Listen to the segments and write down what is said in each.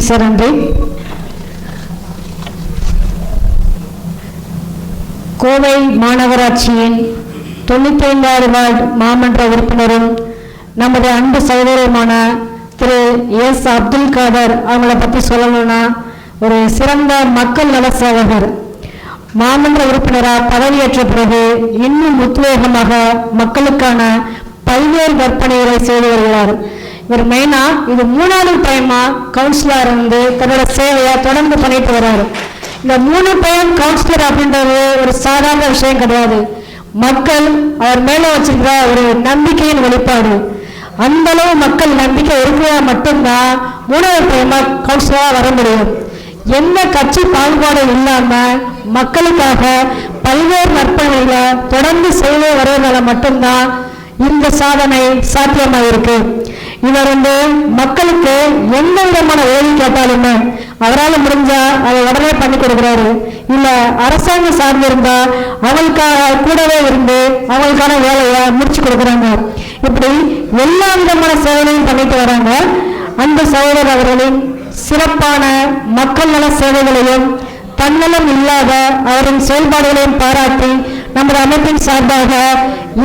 Sir, நன்றி. கோவை மாநகராட்சியின் 95வது ward மாமன்ற உறுப்பினரும் நமது அன்பு சகோதரருமான திரு எஸ். அப்துல் காதர் அவங்களை பற்றி சொல்லணும்னா, ஒரு சிறந்த மக்கள் நல சேவகர். மாமன்ற உறுப்பினராக பதவியேற்ற பிறகு இன்னும் உத்வேகமாக மக்களுக்கான பல்வேறு கற்பனைகளை செய்து வருகிறார். இவர் மெயினா இது 3வது டைமா கவுன்சிலர் தன்னோட சேவையை தொடர்ந்து பண்ணிட்டு வர்றாரு. இந்த 3 டைம் கவுன்சிலர் அப்படின்றது ஒரு சாதாரண விஷயம் கிடையாது. மக்கள் அவர் மேல வச்சிருக்கிற ஒரு நம்பிக்கையின் வெளிப்பாடு. அந்த அளவு மக்கள் நம்பிக்கை இருக்கிறதா மட்டும்தான் 3வது டைமா கவுன்சிலரா வர முடியும். எந்த கட்சி பாகுபாடு இல்லாம மக்களுக்காக பல்வேறு நற்பணிகளை தொடர்ந்து செய்து வருவதால மட்டும்தான் இந்த சாதனை சாத்தியமாயிருக்கு. இவர் மக்களுக்கு எந்த விதமான உதவி கேட்டாலுமே அவரால் முடிஞ்சா அதை உடனே பண்ணி கொடுக்குறாரு. இல்ல அரசாங்கம் சார்ந்திருந்தா அவங்களுக்காக கூடவே இருந்து அவங்களுக்கான வேலையை முடிச்சு கொடுக்குறாங்க. இப்படி எல்லா விதமான சேவைகளையும் பண்ணிட்டு வராங்க. அந்த சகோதரர் அவர்களின் சிறப்பான மக்கள் நல சேவைகளையும் தன்னலம் இல்லாத அவரின் செயல்பாடுகளையும் பாராட்டி நமது அமைப்பின் சார்பாக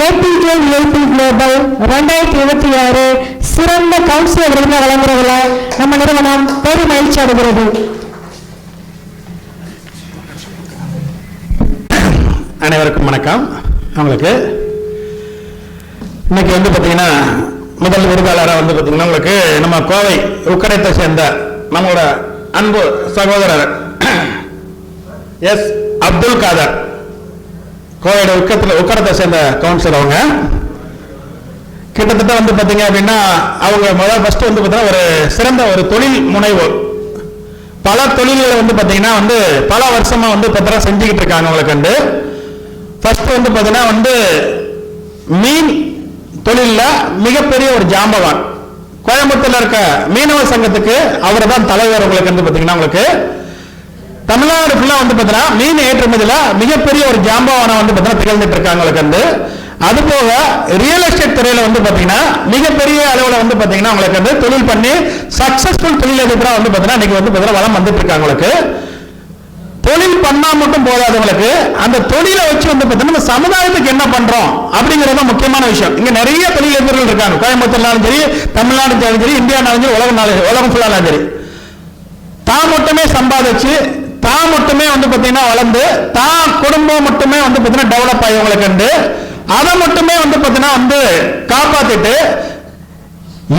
APK VIP குளோபல் 2026 சிறந்த கவுன்சிலர் விருது வழங்குறதுல நம்ம நிறுவனம் பெரும் மகிழ்ச்சி அடைகிறது. அனைவருக்கும் வணக்கம். உங்களுக்கு இன்னைக்கு பாத்தீங்கன்னா முதல் விருதாளராக பாத்தீங்கன்னா உங்களுக்கு நம்ம கோவை உக்கடத்தை சேர்ந்த நம்மளோட அன்பு சகோதரர் எஸ். அப்துல் காதர், கோவையோட உக்கடத்தை சேர்ந்த கவுன்சிலர். அவங்க கிட்டத்தட்ட பாத்தீங்க அப்படின்னா அவங்க ஃபர்ஸ்ட் பாத்தீங்கன்னா ஒரு சிறந்த ஒரு தொழில் முனைவோர். பல தொழில்களை பாத்தீங்கன்னா பல வருஷமா பத்திரம் செஞ்சுக்கிட்டு இருக்காங்க. உங்களுக்கு ஃபர்ஸ்ட் பாத்தீங்கன்னா மீன் தொழில மிகப்பெரிய ஒரு ஜாம்பவான். கோயம்புத்தூர்ல இருக்க மீனவ சங்கத்துக்கு அவர் தான் தலைவர். உங்களுக்கு பாத்தீங்கன்னா உங்களுக்கு தமிழ்நாடு ஃபுல்லா பாத்தீங்கன்னா மீன் ஏற்றுமதியில மிகப்பெரிய ஒரு ஜாம்பவான பாத்தீங்கன்னா திகழ்ந்துட்டு இருக்காங்க. உங்களுக்கு அது போக ரியல் எஸ்டேட் துறையில பாத்தீங்கன்னா மிகப்பெரிய அளவுல பாத்தீங்கன்னா உங்களுக்கு தொழில் பண்ணி சக்சஸ்ஃபுல் தொழிலதிபரா பாத்தீங்கன்னா இன்னைக்கு பாத்தீங்கன்னா வளம் வந்துட்டு இருக்காங்க. உங்களுக்கு தொழில் பண்ணா மட்டும் போதாதவங்களுக்கு அந்த தொழிலை வச்சு பாத்தீங்கன்னா சமுதாயத்துக்கு என்ன பண்றோம் அப்படிங்கறது முக்கியமான விஷயம். இங்க நிறைய தொழிலதிபர்கள் இருக்காங்க. கோயம்புத்தூர்னாலும் சரி, தமிழ்நாடு சரி, இந்தியானாலும் சரி, உலகம் ஃபுல்லாலும் சரி, தான் மட்டுமே சம்பாதிச்சு தான் மட்டுமே பாத்தீங்கன்னா வளர்ந்து தான் குடும்பம் மட்டுமே பாத்தீங்கன்னா டெவலப் ஆகி உங்களுக்கு அதை மட்டுமே பாத்தீங்கன்னா காப்பாத்திட்டு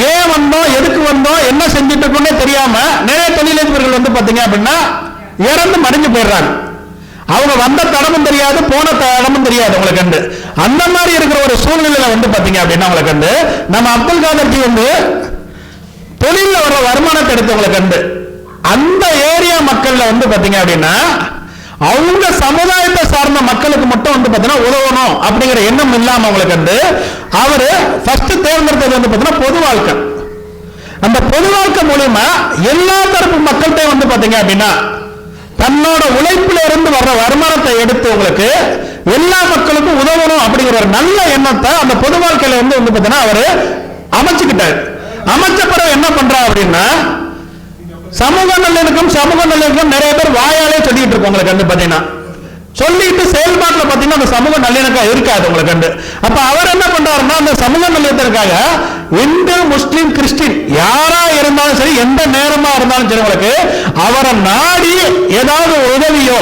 ஏன் வந்தோம், எதுக்கு வந்தோம், என்ன செஞ்சுட்டு இருக்கோம்னே தெரியாம நிறைய தொழிலதிபர்கள் பாத்தீங்க அப்படின்னா இறந்து மடிஞ்சு போயிடுறாங்க. அவங்க வந்த தடமும் தெரியாது, போன தடமும் தெரியாது உங்களுக்கு. அந்த மாதிரி இருக்கிற ஒரு சூழ்நிலையில பாத்தீங்க அப்படின்னா உங்களுக்கு நம்ம அப்துல் காதர்ஜி தொழில வர வருமானத்தை எடுத்தவங்களுக்கு அந்த ஏரியா மக்கள்ல பாத்தீங்க அப்படின்னா அவங்க சமுதாயத்தை சார்ந்த மக்களுக்கு மட்டும் பாத்தீங்கன்னா உதவணும் அப்படிங்கிற எண்ணம் இல்லாம அவங்களுக்கு அவரு ஃபர்ஸ்ட் தேர்ந்தெடுத்தது பாத்தீங்கன்னா பொது வாழ்க்கை. அந்த பொது வாழ்க்கை மூலமா எல்லா தரப்பு மக்கள்கிட்ட பாத்தீங்க அப்படின்னா தன்னோட உழைப்புல இருந்து வர்ற வருமானத்தை எடுத்து உங்களுக்கு எல்லா மக்களுக்கும் உதவணும் அப்படிங்கிற ஒரு நல்ல எண்ணத்தை அந்த பொது வாழ்க்கையில பாத்தீங்கன்னா அவரு அமைச்சுக்கிட்டாரு. அமைச்ச பிறகு என்ன பண்றா அப்படின்னா சமூக நல்லிணக்கம் நிறைய பேர் வாயாலே சொல்லிட்டு இருக்கோம். உங்களுக்கு பாத்தீங்கன்னா சொல்லிட்டு செயல்பாட்டுல பாத்தீங்கன்னா அந்த சமூக நல்லிணக்கம் இருக்காது உங்களுக்கு. அப்ப அவர் என்ன பண்றாருன்னா அந்த சமூக நல்லிணக்கத்திற்காக இந்து, முஸ்லிம், கிறிஸ்டின் யாரா இருந்தாலும் சரி, எந்த நேரமா இருந்தாலும் சரி, உங்களுக்கு அவரை நாடி ஏதாவது உதவியோ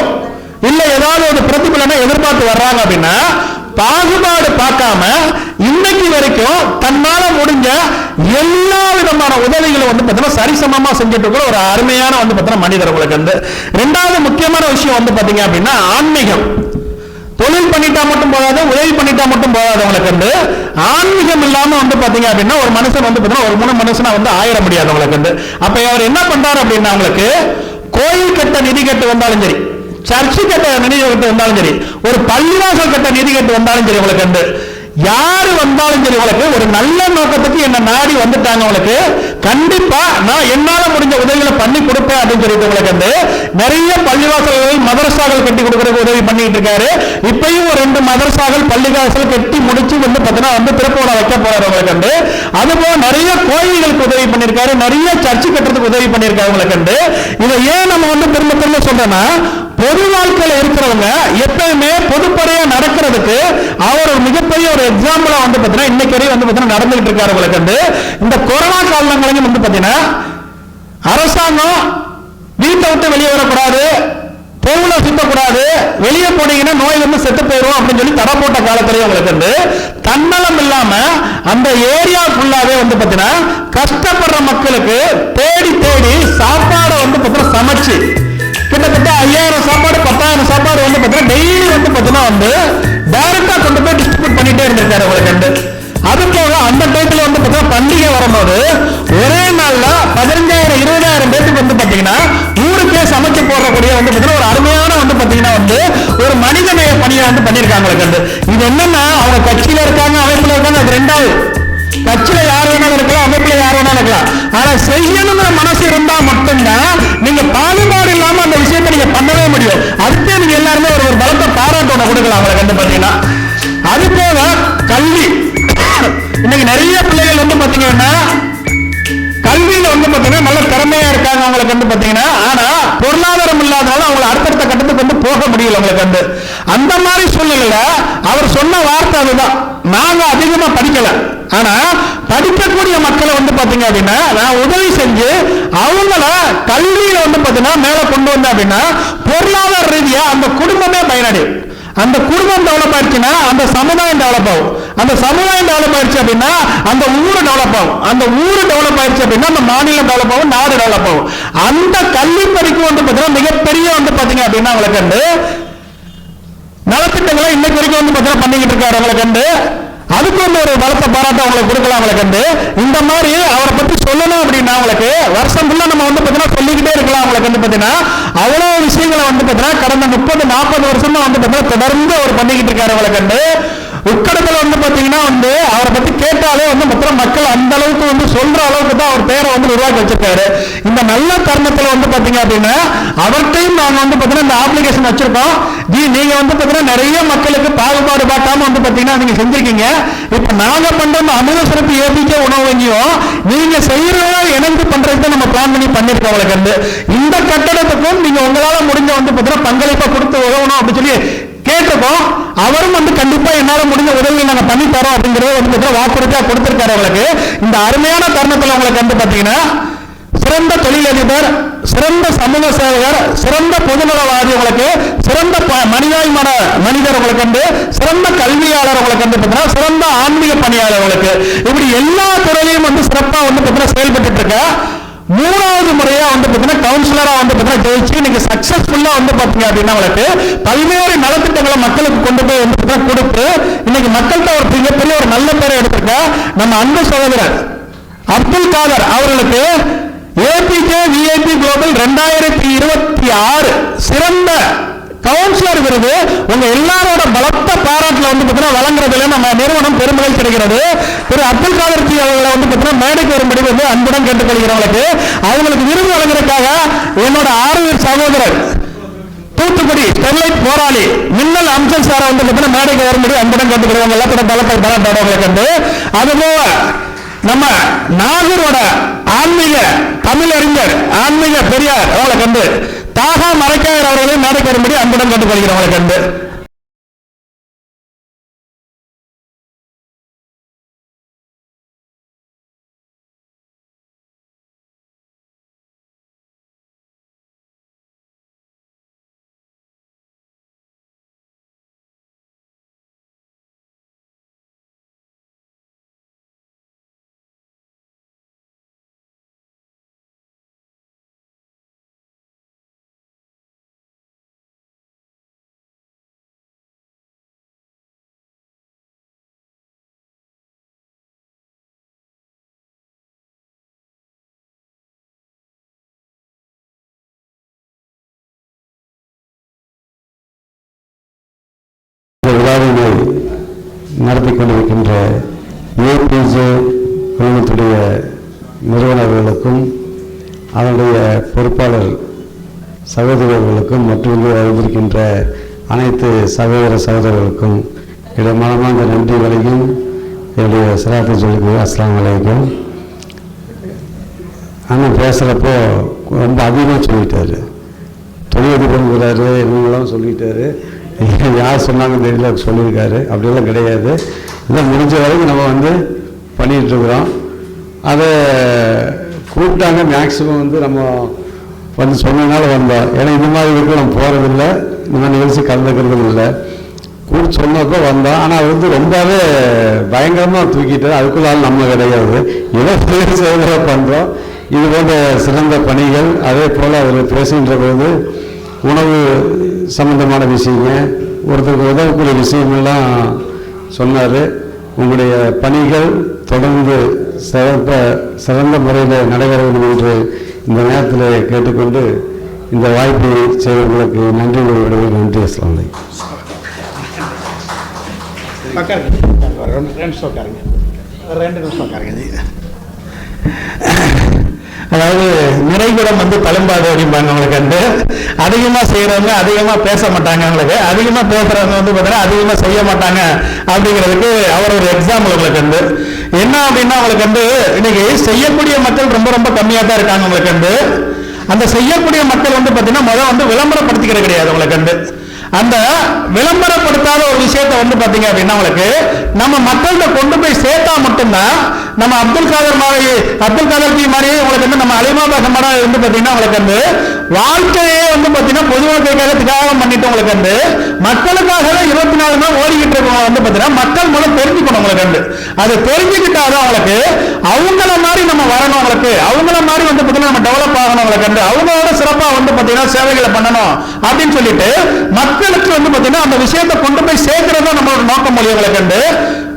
இல்ல ஏதாவது ஒரு பிரதிபலனை எதிர்பார்த்து வர்றாங்க அப்படின்னா பாகுபாடு பார்க்காம இன்னைக்கு வரைக்கும் தன்னால முடிஞ்ச எல்லா விதமான உதவிகளும் பாத்தீங்கன்னா சரிசமமா செஞ்சுட்டு இருக்கிற ஒரு அருமையான பாத்தீங்கன்னா மனிதர். உங்களுக்கு ரெண்டாவது முக்கியமான விஷயம் பாத்தீங்க அப்படின்னா ஆன்மீகம். தொழில் பண்ணிட்டா மட்டும் போதாது, உதவி பண்ணிட்டா மட்டும் போதாது. உங்களுக்கு ஆன்மீகம் இல்லாம பாத்தீங்க அப்படின்னா ஒரு மனுஷன் பாத்தீங்கன்னா ஒரு மூணு மனுஷனா ஆயிட முடியாது. உங்களுக்கு அப்ப அவர் என்ன பண்றாரு அப்படின்னா உங்களுக்கு கோயில் கட்ட நிதி கட்டு வந்தாலும் சரி, சர்ச்சு கட்ட நிதி கட்டு வந்தாலும் சரி, ஒரு பள்ளிவாசல் கட்ட நிதி கட்டு வந்தாலும் சரி, உங்களுக்கு யாரு வந்தாலும் சரி உங்களுக்கு ஒரு நல்ல நோக்கத்துக்கு என்ன நாடி வந்துட்டாங்க. உங்களுக்கு கண்டிப்பா நான் என்னால முடிஞ்ச உதவிகளை பண்ணி கொடுப்பேன் அப்படின்னு சொல்லிட்டு உங்களுக்கு நிறைய பள்ளிவாசல்கள் மதரசாக்கள் கட்டி கொடுக்கறதுக்கு உதவி பண்ணிட்டு இருக்காரு. இப்பயும் ஒரு 2 மதரசாக்கள் பள்ளிவாசல் கட்டி முடிச்சு பாத்தீங்கன்னா திறப்பு விழா வைக்க போறாரு. உங்களுக்கு அதுபோல நிறைய கோயில்களுக்கு உதவி பண்ணியிருக்காரு, நிறைய சர்ச்சு கட்டுறதுக்கு உதவி பண்ணியிருக்காரு அவங்களை கண்டு. இதை ஏன் நம்ம வந்து திரும்ப திரும்ப சொல்றோம்னா, பொது வாழ்க்கையில இருக்கிறவங்க எப்பயுமே பொதுப்படையா நடக்கிறதுக்கு அவர் ஒரு மிகப்பெரிய ஒரு எக்ஸாம்பிளா வந்து பாத்தீங்கன்னா இன்னைக்கு வரையும் வந்து பாத்தீங்கன்னா நடந்துகிட்டு இருக்காரு அவங்களை கண்டு. இந்த கொரோனா காலங்களையும் வந்து பாத்தீங்கன்னா அரசாங்கம் வீட்டை விட்டு வெளியே வரக்கூடாது, தெருவுல சுத்தக்கூடாது, வெளியே போனீங்கன்னா நோய் வந்து செத்து போயிடும் அப்படின்னு சொல்லி தடை போட்ட காலத்திலேயே அவங்களுக்கு வந்து தன்னலம் இல்லாம அந்த ஏரியா ஃபுல்லாவே வந்து பாத்தீங்கன்னா கஷ்டப்படுற மக்களுக்கு தேடி தேடி சாப்பாடை வந்து பாத்தீங்கன்னா சமைச்சு கிட்டத்தட்ட 5000 சாப்பாடு 10,000 சாப்பாடு வந்து பாத்தீங்கன்னா டெய்லி வந்து பாத்தீங்கன்னா வந்து டைரக்டா கொண்டு போய் டிஸ்ட்ரிபியூட் பண்ணிட்டே இருந்திருக்காரு அவங்களுக்கு வந்து. அது போக அந்த டைத்துல வந்து பாத்தீங்கன்னா பண்டிகை வரும்போது ஒரே நாள்ல 15,000 20,000 பேருக்கு வந்து பாத்தீங்கன்னா ஊருக்கே சமைச்சு போடக்கூடிய வந்து பாத்தீங்கன்னா ஒரு அருமையான வந்து பாத்தீங்கன்னா வந்து ஒரு மனிதநேய பணியை வந்து பண்ணிருக்காங்க. இது என்னன்னா அவங்க கட்சியில இருக்காங்க, அமைப்புல இருக்காங்க, அது ரெண்டாவது. கட்சியில யார் வேணாலும் இருக்கலாம், அமைப்புல யார் வேணாலும் இருக்கலாம். ஆனா செய்யணுங்கிற மனசு இருந்தா மட்டும்தான் நீங்க பாகுபாடு இல்லாம அந்த விஷயத்தை நீங்க பண்ணவே முடியும். அதுக்கே நீங்க எல்லாருமே ஒரு பலத்தை பாராட்டணும் கொடுக்கலாம் அவங்களை கண்டு பாத்தீங்கன்னா. அது போக கல்வி, இன்னைக்கு நிறைய பிள்ளைகள் வந்து பாத்தீங்கன்னா கல்வியில வந்து பாத்தீங்கன்னா நல்ல திறமையா இருக்காங்க அவங்களுக்கு வந்து பாத்தீங்கன்னா. ஆனா பொருளாதாரம் இல்லாதனால அவங்களை அடுத்தடுத்த கட்டத்துக்கு வந்து போக முடியல அவங்களுக்கு வந்து. அந்த மாதிரி சூழ்நிலையில அவர் சொன்ன வார்த்தை அதுதான், நாங்க அதிகமா படிக்கல, ஆனா படிக்கக்கூடிய மக்களை வந்து பாத்தீங்க அப்படின்னா நான் உதவி செஞ்சு அவங்கள கல்வியில வந்து பாத்தீங்கன்னா மேல கொண்டு வந்தேன் அப்படின்னா பொருளாதார ரீதியா அந்த குடும்பமே பயனடையும். அந்த குடும்பம் டெவலப் ஆயிடுச்சுன்னா அந்த சமுதாயம் டெவலப் ஆகும், அந்த சமுதாயம் டெவலப் ஆயிடுச்சு அப்படின்னா அந்த ஊரு டெவலப் ஆகும், அந்த ஊரு டெவலப் ஆயிடுச்சு அப்படின்னா அந்த மாநிலம் டெவலப் ஆகும், நாடு டெவலப் ஆகும். அந்த கல்வி படிப்பு வந்து பாத்தீங்கன்னா மிகப்பெரிய வந்து பாத்தீங்க அப்படின்னா அவங்களை கண்டு நலத்திட்டங்களை இன்னைக்கு வரைக்கும் வந்து பாத்தீங்கன்னா பண்ணிக்கிட்டு இருக்காரு அவங்களை கண்டு. அதுக்கு வந்து ஒரு பலத்தை பாராட்ட அவங்களுக்கு கொடுக்கலாம் அவங்களை கண்டு. இந்த மாதிரி அவரை பத்தி சொல்லணும் அப்படின்னா அவங்களுக்கு வருஷம் ஃபுல்லா நம்ம வந்து பாத்தீங்கன்னா சொல்லிக்கிட்டே இருக்கலாம் அவங்களை கண்டு. பாத்தீங்கன்னா அவ்வளவு விஷயங்களை வந்து பாத்தீங்கன்னா கடந்த 30-40 வருஷமா வந்து பாத்தீங்கன்னா தொடர்ந்து அவர் பண்ணிக்கிட்டு இருக்காரு அவங்களை கண்டு. உக்கடத்துல வந்து பாத்தீங்கன்னா வந்து அவரை பத்தி கேட்டாலே வந்து மக்கள் அந்த அளவுக்கு வந்து சொல்ற அளவுக்கு தான் அவர் பேரை வந்து உருவாக்கி வச்சிருக்காரு. இந்த நல்ல தருணத்துல வந்து பாத்தீங்க அப்படின்னா அவர்கிட்டையும் நாங்க வந்து பாத்தீங்கன்னா இந்த அப்ளிகேஷன் வச்சிருக்கோம். நீங்க வந்து பாத்தீங்கன்னா நிறைய மக்களுக்கு பாகுபாடு பார்க்காம வந்து பாத்தீங்கன்னா நீங்க செஞ்சிருக்கீங்க. இப்ப நாங்க பண்ற அமிர்த சிறப்பு ஏபிகே உணவு வங்கியும் நீங்க செய்யறதா இணைந்து பண்றதுக்கு நம்ம பிளான் பண்ணிருக்கோம் அவங்களுக்கு வந்து. இந்த கட்டடத்துக்கும் நீங்க உங்களால முடிஞ்ச வந்து பாத்தீங்கன்னா பங்களிப்பா கொடுத்து உதவணும் அப்படின்னு சொல்லி கேட்டிருக்கோம். அவரும் வந்து கண்டிப்பா என்னால முடிஞ்ச உதவி நாங்க பண்ணி தரோம் அப்படிங்கறத வந்து வாக்குறுதியா கொடுத்திருக்காரு அவங்களுக்கு. இந்த அருமையான தருணத்துல உங்களுக்கு வந்து பாத்தீங்கன்னா சிறந்த தொழிலதிபர், சிறந்த சமூக சேவகர், சிறந்த பொதுநலவாதி உங்களுக்கு, சிறந்த மனிதாயமான மனிதர் உங்களுக்கு வந்து, சிறந்த கல்வியாளர் உங்களுக்கு வந்து பாத்தீங்கன்னா சிறந்த ஆன்மீக பணியாளர் உங்களுக்கு, இப்படி எல்லா துறையிலும் வந்து சிறப்பா வந்து பாத்தீங்கன்னா செயல்பட்டு இருக்க 3வது முறையா வந்து பாத்தீங்கன்னா கவுன்சிலரா வந்து பாத்தீங்கன்னா ஜெயிச்சு இன்னைக்கு சக்சஸ்ஃபுல்லா வந்து பாத்தீங்க அப்படின்னா உங்களுக்கு பல்வேறு நலத்திட்டங்களை மக்களுக்கு கொண்டு போய் வந்து பாத்தீங்கன்னா கொடுத்து இன்னைக்கு மக்கள்கிட்ட ஒரு மிகப்பெரிய ஒரு நல்ல பேரை எடுத்திருக்க நம்ம அன்பு சகோதரர் அப்துல் காதர் அவர்களுக்கு ஏபிகே விஐபி குளோபல் 2026 சிறந்த கவுன்சிலர் விருது உங்க எல்லாரோட பலத்த பாராட்டுல வந்து பாத்தீங்கன்னா வழங்குறதுல நம்ம நிறுவனம் பெருமகிழ்ச்சி அடைகிறது. திரு அப்துல் காதர் ஜி அவர்களை வந்து பாத்தீங்கன்னா மேடைக்கு வரும்படி வந்து அன்புடன் கேட்டுக்கொள்கிறவங்களுக்கு அவங்களுக்கு விருது வழங்குறதுக்காக என்னோட ஆறுவர் சகோதரர் தூத்துக்குடி ஸ்டெர்லைட் போராளி மின்னல் அம்சன் சாரை வந்து பாத்தீங்கன்னா மேடைக்கு வரும்படி அன்புடன் கேட்டுக்கிறவங்க எல்லாத்தோட பலத்தை பாராட்டுறவங்களுக்கு வந்து. அதுபோல நம்ம நாகூரோட ஆன்மீக தமிழறிஞர் ஆன்மீக பெரியார் அவங்களை கண்டு தாகா மறைக்காயர் அவர்களையும் மேடைக்கு வரும்படி அன்புடன் கேட்டுக்கொள்கிறவங்களை கண்டு. விழாவினை நடத்தி கொண்டிருக்கின்ற ஏபிஜே குழுமத்துடைய நிறுவனர்களுக்கும் அதனுடைய பொறுப்பாளர் சகோதரர்களுக்கும் மற்றும் வந்திருக்கின்ற அனைத்து சகோதரர்களுக்கும் மனமார்ந்த நன்றிகளையும் என்னுடைய சலாத்தை சொல்லிக்கிறேன். அஸ்ஸலாமு அலைக்கும். அண்ணன் பேசுகிறப்போ ரொம்ப அதிகமாக சொல்லிட்டாரு. தொழிலதிபருங்கிறாரு, இவங்களாம் சொல்லிட்டாரு. யார் சொன்னாங்க தெரியல, சொல்லியிருக்காரு. அப்படியெல்லாம் கிடையாது. இதெல்லாம் முடிஞ்ச வரைக்கும் நம்ம வந்து பண்ணிகிட்ருக்குறோம். அதை கூப்பிட்டாங்க, மேக்ஸிமம் வந்து நம்ம வந்து சொன்னதுனால வந்தோம். ஏன்னா இந்த மாதிரி வீட்டில் நம்ம போகிறதில்லை, இந்த மாதிரி நிகழ்ச்சி கலந்துக்கிறதும் இல்லை. கூப்பிட்டு சொன்னப்போ வந்தோம். ஆனால் வந்து ரொம்பவே பயங்கரமாக தூக்கிட்டு அதுக்குள்ள ஆள் நம்ம கிடையாது. ஏதோ செய்வதாக பண்ணுறோம். இது போன்ற சிறந்த பணிகள், அதே போல் அதில் பேசுகின்ற போது உணவு சம்பந்தமான விஷயங்க, ஒருத்தருக்கு உதவக்கூடிய விஷயமெல்லாம் சொன்னார். உங்களுடைய பணிகள் தொடர்ந்து சிறந்த முறையில் நடைபெற வேண்டும் என்று இந்த நேரத்தில் கேட்டுக்கொண்டு இந்த வாய்ப்பை செய்வர்களுக்கு நன்றி விடுவது. நன்றி. அஸ்ஸலாமு அலைக்கும். அதாவது நிறைகுடம் வந்து தழும்பாது அப்படிம்பாங்க. அவங்களுக்கு வந்து அதிகமாக செய்கிறவங்க அதிகமாக பேச மாட்டாங்க, அவங்களுக்கு அதிகமாக பேசுகிறவங்க வந்து பார்த்தீங்கன்னா அதிகமாக செய்ய மாட்டாங்க அப்படிங்கிறதுக்கு அவர் ஒரு எக்ஸாம்பிள் உங்களுக்கு வந்து என்ன அப்படின்னா, அவங்களுக்கு வந்து இன்னைக்கு செய்யக்கூடிய மக்கள் ரொம்ப ரொம்ப கம்மியாக தான் இருக்காங்க. அவங்களுக்கு வந்து அந்த செய்யக்கூடிய மக்கள் வந்து பார்த்தீங்கன்னா முதல் வந்து விளம்பரப்படுத்திக்கிறது கிடையாது. அவங்களுக்கு வந்து அந்த விளம்பரப்படுத்தாத ஒரு விஷயத்தை வந்து பாத்தீங்க அப்படின்னா உங்களுக்கு நம்ம மக்கள்கிட்ட கொண்டு போய் சேர்த்தா மட்டும்தான் நம்ம அப்துல் காதர் மாதிரி உங்களுக்கு வந்து நம்ம அலிமா பாசமாடா வந்து பாத்தீங்கன்னா உங்களுக்கு வந்து வாழ்க்கையே வந்து பாத்தீங்கன்னா பொது வாழ்க்கைக்காக தியாகம் பண்ணிட்டு உங்களுக்கு வந்து மக்களுக்காக 24 நாள் ஓடிக்கிட்டு இருக்கவங்க வந்து பாத்தீங்கன்னா மக்கள் மூலம் தெரிஞ்சுக்கணும். உங்களுக்கு வந்து அது தெரிஞ்சுக்கிட்டாதான் அவங்களுக்கு அவங்கள மாதிரி நம்ம வரணும். உங்களுக்கு அவங்கள மாதிரி வந்து பாத்தீங்கன்னா நம்ம டெவலப் ஆகணும். உங்களுக்கு வந்து அவங்களோட சிறப்பா வந்து பாத்தீங்கன்னா சேவைகளை பண்ணணும் அப்படின்னு சொல்லிட்டு மக்களுக்கு வந்து பாத்தீங்கன்னா அந்த விஷயத்தை கொண்டு போய் சேர்க்கிறதா நம்மளோட நோக்கம் மொழிகளை கண்டு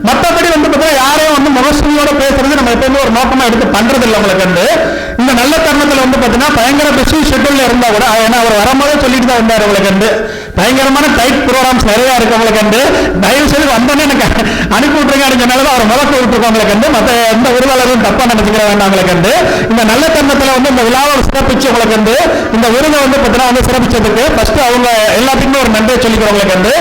மற்றபடி வந்து பாத்தீங்கன்னா யாரையும் வந்து முகஸ்துதியோட பேசுறது நம்ம எப்பவுமே ஒரு நோக்கமா எடுத்து பண்றது இல்லை. உங்களுக்கு வந்து இந்த நல்ல தருணத்துல வந்து பாத்தீங்கன்னா பயங்கர பிஸி ஷெட்யூல்ல இருந்தா கூட, ஏன்னா அவர் வரும்போதே சொல்லிட்டு தான் வந்தார். உங்களுக்கு வந்து பயங்கரமான டைட் ப்ரோக்ராம்ஸ் நிறைய இருக்கு. உங்களுக்கு வந்து தயவு செய்து வந்தோன்னே எனக்கு அனுப்பி விட்டுருங்க அப்படிங்கிறனால அவர் முழக்க விட்டுருக்கோம். உங்களுக்கு வந்து மற்ற எந்த விருதாளரும் தப்பா நினைச்சுக்கிற வேண்டாம். உங்களுக்கு வந்து இந்த நல்ல தருணத்துல வந்து இந்த விழாவை சிறப்பிச்சு உங்களுக்கு வந்து இந்த விருதை வந்து பாத்தீங்கன்னா வந்து சிறப்பிச்சதுக்கு ஃபர்ஸ்ட் அவங்க எல்லாத்துக்குமே ஒரு நன்றியை சொல்லிக்கிறோம். உங்களுக்கு வந்து